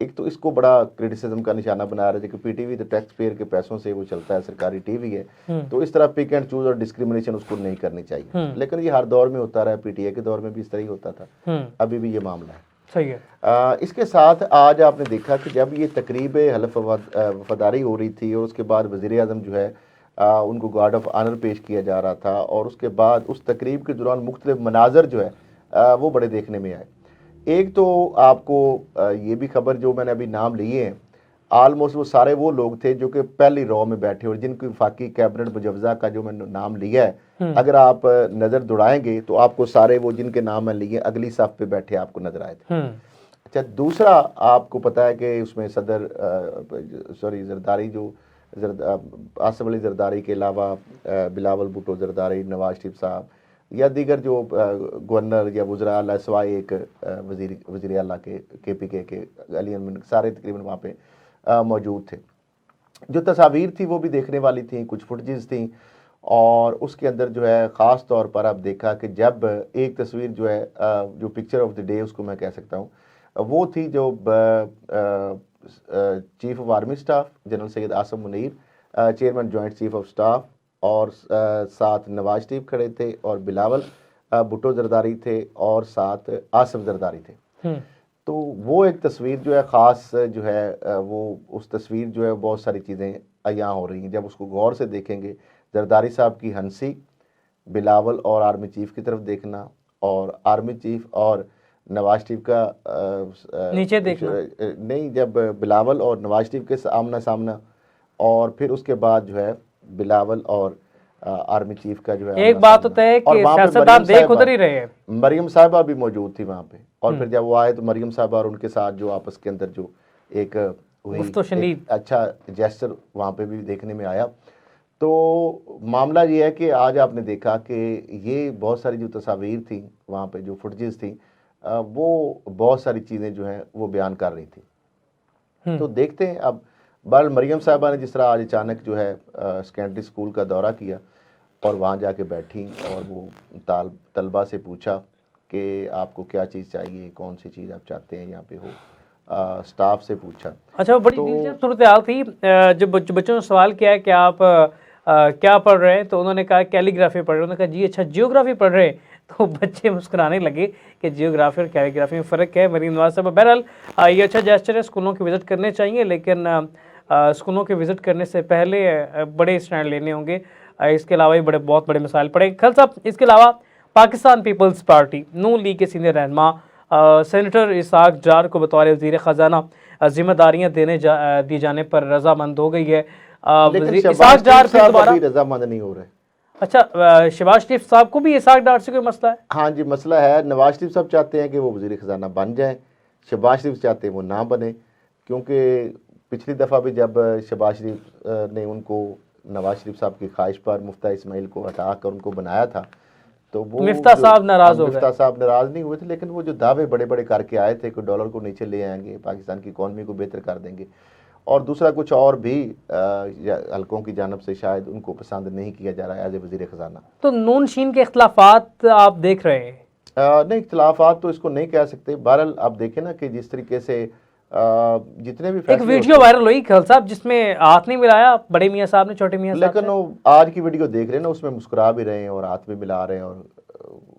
एक तो इसको बड़ा क्रिटिसिज्म का निशाना बना रहे थे कि पीटीवी तो टैक्स पेयर के पैसों से वो चलता है, सरकारी टीवी है, तो इस तरह पिक एंड चूज और डिस्क्रिमिनेशन उसको नहीं करनी चाहिए। लेकिन ये हर दौर में होता रहा, पीटीए के दौर में भी इस तरह ही होता था, अभी भी ये मामला है। सही है। इसके साथ आज आपने देखा कि जब ये तकरीब हलफ वफादारी हो रही थी और उसके बाद वज़ीर आज़म जो है उनको गार्ड ऑफ ऑनर पेश किया जा रहा था, और उसके बाद उस तकरीब के दौरान मुख्तलिफ मनाजर जो है वो बड़े देखने में आए। एक तो आपको ये भी खबर, जो मैंने अभी नाम लिए हैं, आलमोस्ट वो सारे वो लोग थे जो कि पहली रॉ में बैठे, और जिनकी वफाकी कैबिनेट मुजवजा का जो मैंने नाम लिया है, अगर आप नज़र दौड़ाएंगे तो आपको सारे वो जिनके नाम मैं लिए अगली सफ पे बैठे आपको नजर आए थे। अच्छा, दूसरा आपको पता है कि उसमें सदर जरदारी, जो आसिफ अली जरदारी के अलावा बिलावल भुट्टो जरदारी, नवाज शरीफ साहब या दीगर जो गवर्नर या वज़रा आला सिवाय एक वज़ीर आला के KPK के अली अनमन, सारे तकरीबन वहाँ पे मौजूद थे। जो तस्वीर थी वो भी देखने वाली थी, कुछ फुटेजेस थी, और उसके अंदर जो है ख़ास तौर पर आप देखा कि जब एक तस्वीर जो है जो पिक्चर ऑफ द डे उसको मैं कह सकता हूँ, वो थी जो chief of army staff general Syed Asim Munir, chairman joint chief of staff, और साथ नवाज शरीफ खड़े थे, और बिलावल भुट्टो जरदारी थे, और साथ आसिफ जरदारी थे। तो वो एक तस्वीर जो है ख़ास जो है वो उस तस्वीर जो है बहुत सारी चीज़ें अयां हो रही हैं। जब उसको गौर से देखेंगे, जरदारी साहब की हंसी, बिलावल और आर्मी चीफ की तरफ देखना, और आर्मी चीफ और नवाज शरीफ का नीचे देखना नहीं, जब बिलावल और नवाज शरीफ के आमना सामना, और फिर उसके बाद जो है बिलावल और आर्मी चीफ का जो है एक बात तो तय है कि सियासतदान देख उधर ही रहे। मरियम साहिबा भी मौजूद थी वहाँ पे, और फिर जब वो आए तो मरियम साहिबा और उनके साथ जो आपस के अंदर जो एक हुई, अच्छा जेस्चर वहाँ पे भी देखने में आया। तो मामला ये है कि आज आपने देखा कि ये बहुत सारी जो तस्वीर थी वहाँ पे, जो फुटेजेस थी, वो बहुत सारी चीज़ें जो हैं वो बयान कर रही थी। तो देखते हैं अब। बहरहाल मरियम साहिबा ने जिस तरह आज अचानक जो है सेकेंडरी स्कूल का दौरा किया और वहाँ जाके बैठी, और वो तलबा से पूछा कि आपको क्या चीज़ चाहिए, कौन सी चीज़ आप चाहते हैं यहाँ पे हो, स्टाफ से पूछा। अच्छा, बड़ी दिलचस्प सूरत हाल थी। जब बच्चों ने सवाल किया कि आप क्या पढ़ रहे हैं, तो उन्होंने कहा कैलीग्राफी पढ़ रहे हैं। उन्होंने कहा जी अच्छा, जियोग्राफी पढ़ रहे हैं। तो बच्चे मुस्कुराने लगे कि जियोग्राफी और कैलीग्राफी में फ़र्क है। मरीम नवाज साहब, बहरहाल ये अच्छा जेस्चर है, स्कूलों की विज़िट करने चाहिए, लेकिन स्कूलों के विज़िट करने से पहले बड़े स्टैंड लेने होंगे। इसके अलावा भी बहुत बड़े मसाइल पड़े खल साहब। इसके अलावा पाकिस्तान पीपल्स पार्टी नून लीग के सीनियर रहनुमा सेनेटर इसाक डार को बतौर वज़ीर ख़जाना जिम्मेदारियाँ दी जाने पर रजामंद हो गई है। इसाक डार रजामंद नहीं हो रहे। अच्छा, शहबाज शरीफ साहब को भी इसाक डार से कोई मसला है? हाँ जी, मसला है। नवाज शरीफ साहब चाहते हैं कि वो वज़ीर ख़जाना बन जाएं, शहबाज शरीफ चाहते हैं वो ना बने, क्योंकि पिछली दफ़ा भी जब शहबाज शरीफ ने उनको नवाज शरीफ साहब की ख्वाहिश पर मुफ्ता इस्माइल को हटा कर उनको बनाया था, तो वो मिफ्ता साहब नाराज़ हो गए। मिफ्ता साहब नाराज़ नहीं हुए थे, लेकिन वो जो दावे बड़े बड़े करके आए थे कि डॉलर को नीचे ले आएंगे, पाकिस्तान की इकॉनमी को बेहतर कर देंगे, और दूसरा कुछ और भी हलकों की जानब से शायद उनको पसंद नहीं किया जा रहा है एज ए वज़ीर ख़जाना। तो नून शीन के इख्तलाफात आप देख रहे हैं? नहीं, इख्तलाफात तो इसको नहीं कह सकते। बहरहाल आप देखें ना कि जिस तरीके से जितने भी एक वीडियो वायरल हुई खल साहब जिसमें हाथ नहीं मिलाया बड़े मियाँ साहब ने छोटे मियाँ साहब, लेकिन वो आज की वीडियो देख रहे हैं ना, उसमें मुस्कुरा भी रहे हैं और हाथ भी मिला रहे हैं और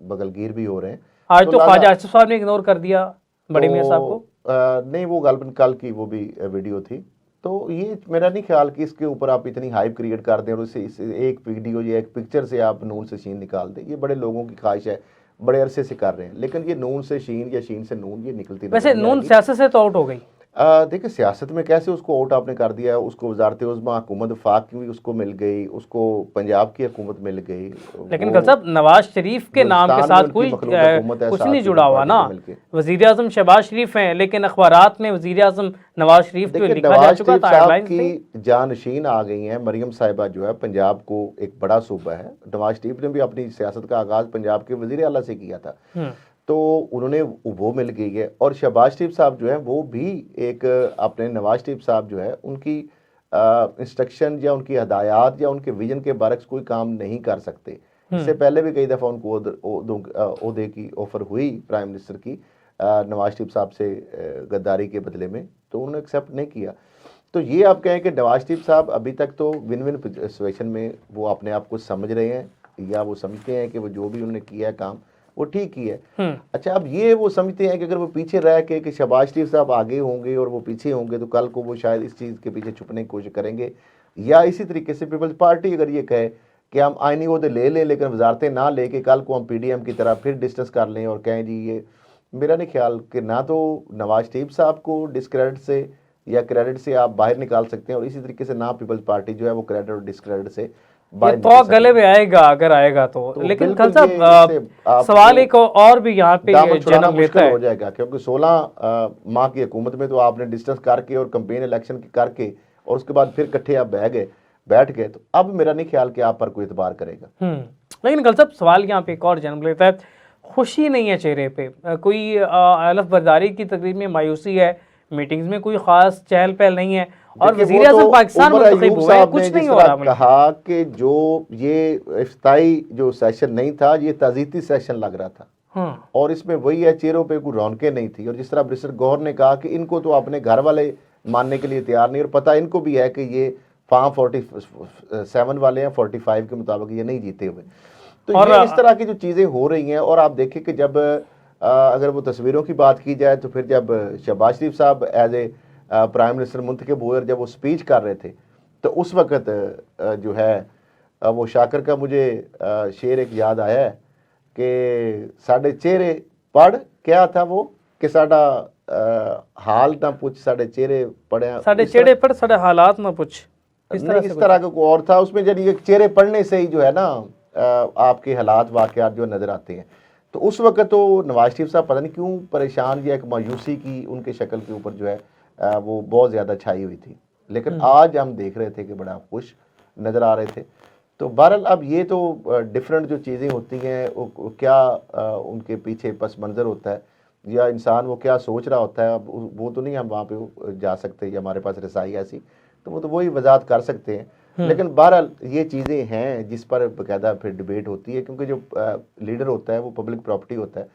बगलगीर भी हो रहे हैं। आज तो ख्वाजा आसिफ साहब ने इग्नोर कर दिया बड़े मियाँ साहब को। नहीं, वो गालबन कल की वो भी वीडियो थी। तो ये मेरा नहीं ख्याल कि इसके ऊपर आप इतनी हाइप क्रिएट कर दें और इसे एक वीडियो या एक पिक्चर से आप नून से शीन निकाल दें। ये बड़े लोगों की ख्वाहिश है, बड़े अरसे से कर रहे हैं, लेकिन ये नून से शीन या शीन से नून ये निकलती। वैसे नून सियासत से तो आउट हो गई। देखिए, सियासत में कैसे उसको आउट आपने कर दिया, उसको वजारत उज़्मा हुकूमत वफाक की भी उसको मिल गई, उसको पंजाब की हुकूमत मिल गई, लेकिन कल साहब नवाज शरीफ के नाम के साथ कुछ नहीं जुड़ा हुआ ना। वज़ीर आज़म शहबाज शरीफ हैं, लेकिन अखबारात में वज़ीर आज़म नवाज शरीफ को लिखा जा चुका था। हेडलाइंस की जानशीन आ गई हैं। मरियम साहिबा जो है, पंजाब को एक बड़ा सूबा है। नवाज शरीफ ने भी अपनी सियासत का आगाज पंजाब के वज़ीर आला से किया था, तो उन्होंने वो मिल गई है। और शहबाज शरीफ साहब जो है वो भी एक अपने नवाज शरीफ साहब जो है उनकी इंस्ट्रक्शन या उनकी हदायत या उनके विजन के बरक्स कोई काम नहीं कर सकते। इससे पहले भी कई दफ़ा उनको ओहदे की ऑफर हुई प्राइम मिनिस्टर की, नवाज शरीफ साहब से गद्दारी के बदले में, तो उन्होंने एक्सेप्ट नहीं किया। तो ये आप कहें कि नवाज शरीफ साहब अभी तक तो विन विन सिचुएशन में वो अपने आप को समझ रहे हैं, या वो समझते हैं कि वो जो भी उन्होंने किया है काम वो ठीक ही है। अच्छा, अब ये वो समझते हैं कि अगर वो पीछे रह के कि शहबाज शरीफ साहब आगे होंगे और वो पीछे होंगे, तो कल को वो शायद इस चीज़ के पीछे छुपने की कोशिश करेंगे। या इसी तरीके से पीपल्स पार्टी अगर ये कहे कि हम आइनी ओहदे ले लें लेकिन वजारतें ना लेके कल को हम PDM की तरह फिर डिस्कस कर लें और कहें जी ये, मेरा नहीं ख्याल कि ना तो नवाज शरीफ साहब को डिस्क्रेडिट से या क्रेडिट से आप बाहर निकाल सकते हैं, और इसी तरीके से ना पीपल्स पार्टी जो है वो क्रेडिट और डिस्क्रेडिट से ये तो गले में आएगा अगर आएगा तो। लेकिन खान साहब सवाल एक और भी यहाँ पे जन्म लेता है, हो जाएगा, क्योंकि 16 माह की हुकूमत में तो आपने डिस्टेंस करके और कैंपेन इलेक्शन करके और उसके बाद फिर इकट्ठे आप बैठ गए, तो अब मेरा नहीं ख्याल कि आप पर कोई एतबार करेगा। लेकिन खान साहब सवाल यहाँ पे एक और जन्म लेता है, खुशी नहीं है चेहरे पे, कोई हलफ बर्दारी की तकरीब में मायूसी है, मीटिंग्स में कोई खास चहल पहल नहीं है, और वज़ीर आज़म पाकिस्तान मुंतखब हुए हैं, कुछ नहीं हो रहा। कहा कि जो ये इफ्ताई जो सेशन नहीं था, ये ताज़ीती सेशन लग रहा था, और इसमें वही है, चेहरों पे कोई रौनकें नहीं थी। और जिस तरह बैरिस्टर गौहर ने कहा कि इनको तो अपने घर वाले मानने के लिए तैयार नहीं, और पता इनको भी है कि ये फॉर्म 47 वाले हैं, 45 के मुताबिक ये नहीं जीते हुए। तो और ये इस तरह की जो चीज़ें हो रही हैं। और आप देखें कि जब अगर वो तस्वीरों की बात की जाए, तो फिर जब शहबाज शरीफ साहब एज ए प्राइम मिनिस्टर मुंतखब हुए, जब वो स्पीच कर रहे थे, तो उस वक़्त जो है वो शाकर का मुझे शेर एक याद आया है कि साढ़े चेहरे पढ़, क्या था वो, कि साडा हाल ना पूछ, साढ़े चेहरे पढ़े, साढ़े चेहरे पढ़ साढ़े हालात ना पूछ, इस तरह का कोई और था उसमें। जब ये चेहरे पढ़ने से ही जो है ना आपके हालात वाक़यात जो नज़र आते हैं। तो उस वक़्त तो नवाज शरीफ साहब पता नहीं क्यों परेशान, या एक मायूसी की उनके शक्ल के ऊपर जो है वो बहुत ज़्यादा छाई हुई थी। लेकिन आज हम देख रहे थे कि बड़ा खुश नज़र आ रहे थे। तो बहरहाल अब ये तो डिफरेंट जो चीज़ें होती हैं, वो क्या उनके पीछे पस मंज़र होता है, या इंसान वो क्या सोच रहा होता है, अब वो तो नहीं हम वहाँ पे जा सकते, या हमारे पास रसाई ऐसी, तो वो तो वही वजाहत कर सकते हैं। लेकिन बहरहाल ये चीज़ें हैं जिस पर बाकायदा फिर डिबेट होती है, क्योंकि जो लीडर होता है वो पब्लिक प्रॉपर्टी होता है।